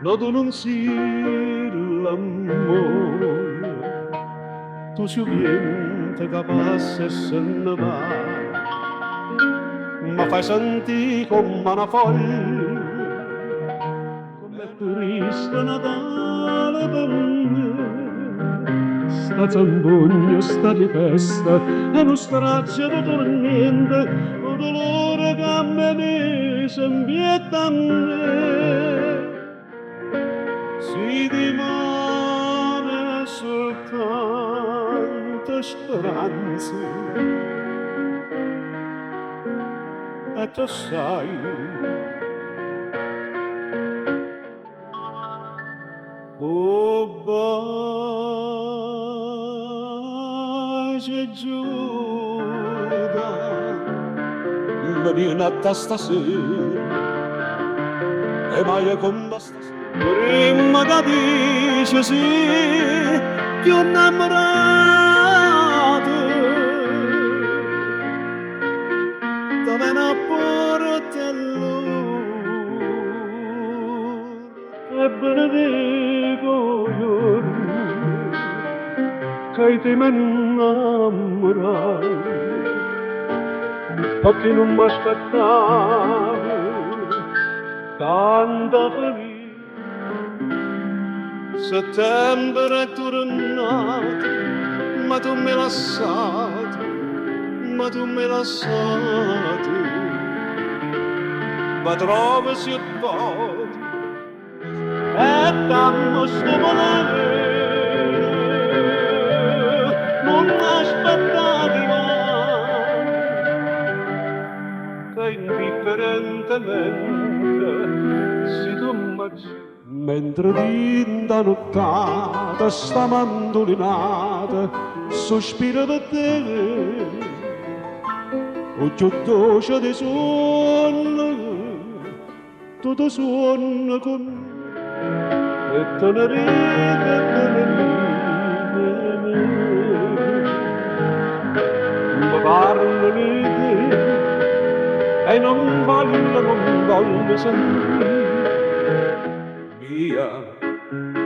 no tu non sei l'amore, tu sei vento che passa e se ne va, ma fai sentire come una foglia, come triste Natale per me. Sta zambogna, sta di festa, e non straccia di tormento, un dolore che a me si invietta a me. Si rimane soltanto speranza, e tu sai, oh baci Giuda, mi viene a te stasera, e mai con stasera. Prima che dice sì, più innamorato, dove ne porta lui, e benedico io, che ti mi innamorai, perché non mi aspettavi tanta felice. Settembre è tornato, ma tu me lasciato, ma tu me lasciato, ma trovo si può, e dammo sto volere, non aspettati mai, che indifferentemente si tu mangi. Mentre dinda nottata sta mandolinata sospira per te, occhio dolce di sonno, tutto suona con me, e te ne ride, ma parlami di te, e non voglio sentire. Mia,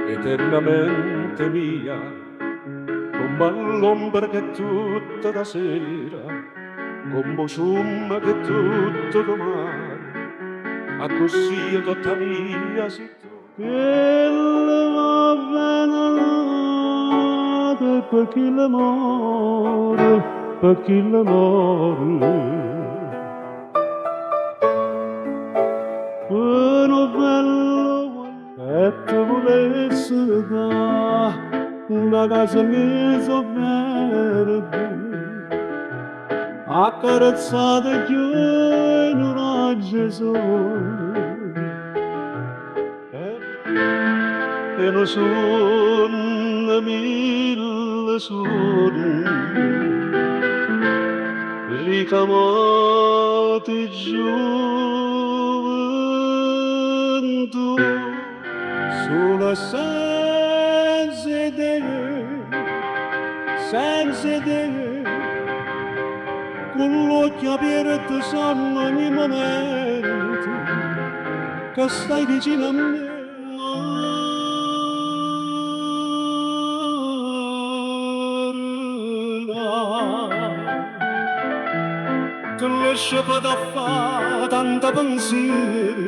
eternamente mia, come l'ombra che tutta la sera, come ciumma che tutto domani, a così è tutta mia sei tu. Che va bene per chi l'amore, per chi l'amore. E tu volessi da una casa mia verde, accarezzata più in un raggio sole, e non sono mille soli, ricamati gioventù. Sulla senza te, con l'occhio aperto sanno ogni momento che stai vicino a me. Che lascia da fare tanta pensiero,